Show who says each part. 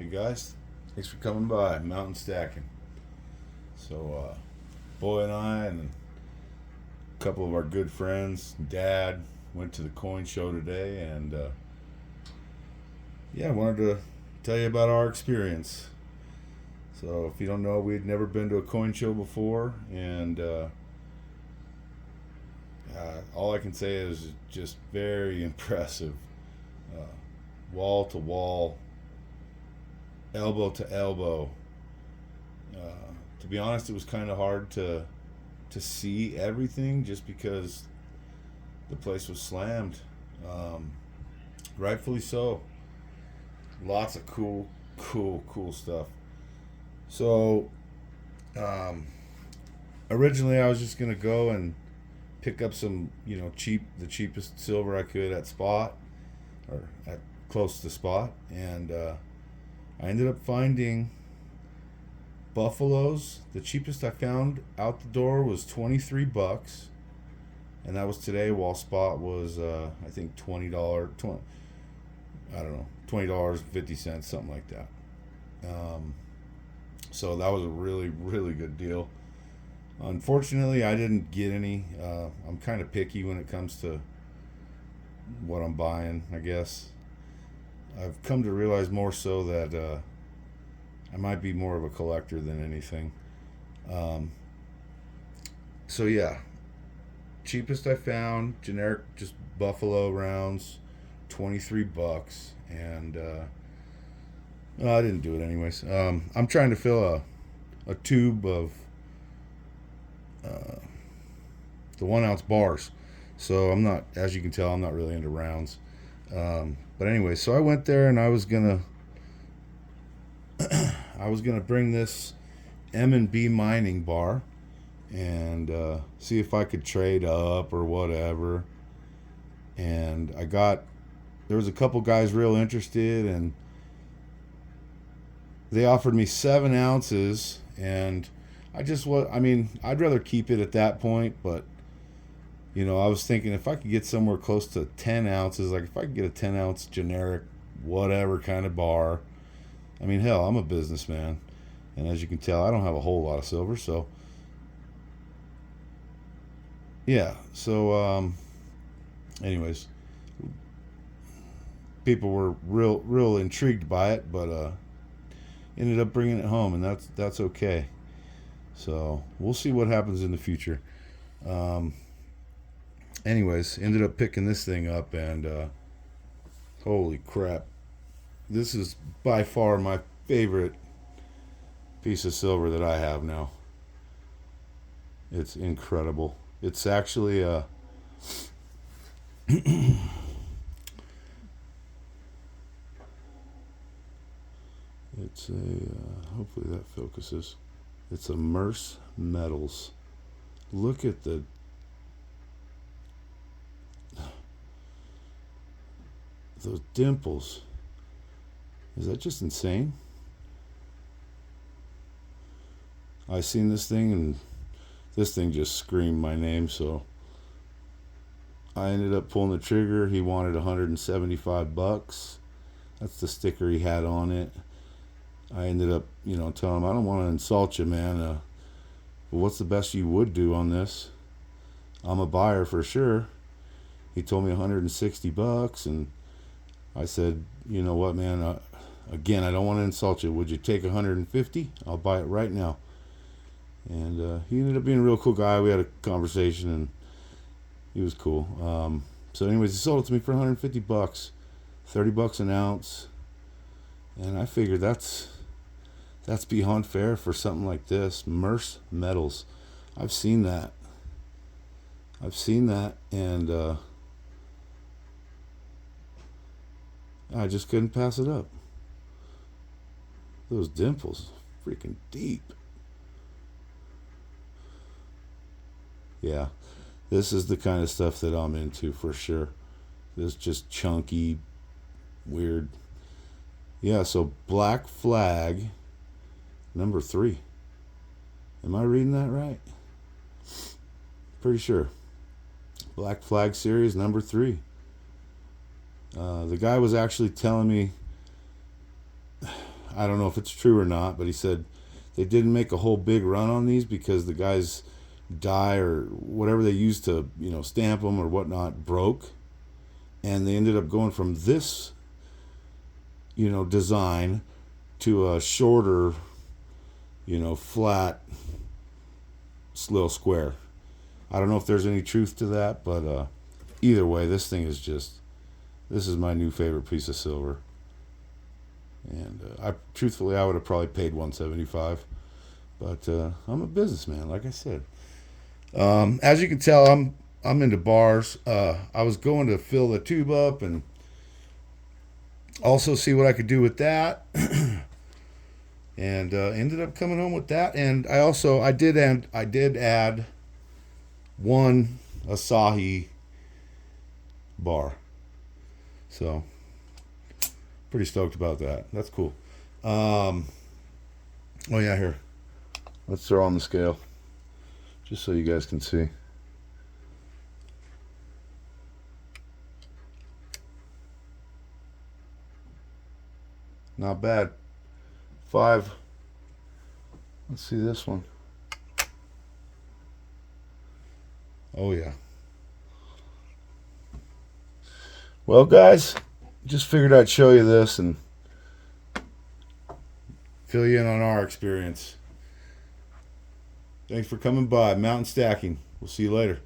Speaker 1: Hey guys, thanks for coming by Mountain Stacking. Boy and I and a couple of our good friends, Dad, went to the coin show today, and I wanted to tell you about our experience. So, if you don't know, we'd never been to a coin show before, and all I can say is just very impressive. Uh, Wall to wall, elbow to elbow. To be honest, it was kind of hard to see everything just because the place was slammed. Um, Rightfully so. Lots of cool stuff. So, um, originally I was just gonna go and pick up some, the cheapest silver I could at spot or at close to spot, and I ended up finding buffaloes. The cheapest I found out the door was $23, and that was today. While spot was I think $20, 20, I don't know, $20.50, something like that. Um, so that was a really good deal. Unfortunately, I didn't get any. I'm kind of picky when it comes to what I'm buying, I guess. I've come to realize more so that I might be more of a collector than anything. Um, so, cheapest I found, generic, just buffalo rounds, $23, and I didn't do it anyways. I'm trying to fill a tube of uh, the 1 ounce bars, so I'm not, as you can tell, I'm not really into rounds. But anyway, so I went there and I was gonna bring this M&B mining bar and see if I could trade up or whatever. And there was a couple guys real interested, and they offered me 7 ounces, and I'd rather keep it at that point, but I was thinking if I could get somewhere close to 10 ounces, like if I could get a 10 ounce generic, whatever kind of bar. I mean, hell, I'm a businessman, and as you can tell, I don't have a whole lot of silver, so yeah. Anyways, people were real intrigued by it, but ended up bringing it home, and that's okay. So we'll see what happens in the future. Um, Anyways, ended up picking this thing up, and holy crap, this is by far my favorite piece of silver that I have now. It's incredible. It's actually it's a hopefully that focuses. It's a Merce Metals. Look at those dimples. Is that just insane? I seen this thing, and this thing just screamed my name, so I ended up pulling the trigger. He wanted $175. That's the sticker he had on it. I ended up, telling him, I don't want to insult you, man. But what's the best you would do on this? I'm a buyer for sure. He told me $160, and I said, you know what, man? Again, I don't want to insult you. Would you take 150? I'll buy it right now. And he ended up being a real cool guy. We had a conversation, and he was cool. So, anyways, he sold it to me for $150, $30 an ounce, and I figured that's beyond fair for something like this. Merce Metals. I've seen that. And I just couldn't pass it up. Those dimples, freaking deep. Yeah, this is the kind of stuff that I'm into for sure. This just chunky, weird. Yeah, so Black Flag, number 3. Am I reading that right? Pretty sure. Black Flag series, number 3. The guy was actually telling me I don't know if it's true or not, but he said they didn't make a whole big run on these because the guys' die or whatever they used to, stamp them or whatnot broke, and they ended up going from this, design to a shorter, flat little square. I don't know if there's any truth to that, but either way, this is my new favorite piece of silver. And truthfully, I would have probably paid $175, but I'm a businessman, like I said. As you can tell, I'm into bars. I was going to fill the tube up and also see what I could do with that, and ended up coming home with that. And I did add one Asahi bar, so pretty stoked about that. That's cool. Oh yeah, here, let's throw on the scale just so you guys can see. Not bad. 5. Let's see this one. Oh yeah. Well, guys, just figured I'd show you this and fill you in on our experience. Thanks for coming by. Mountain Stacking. We'll see you later.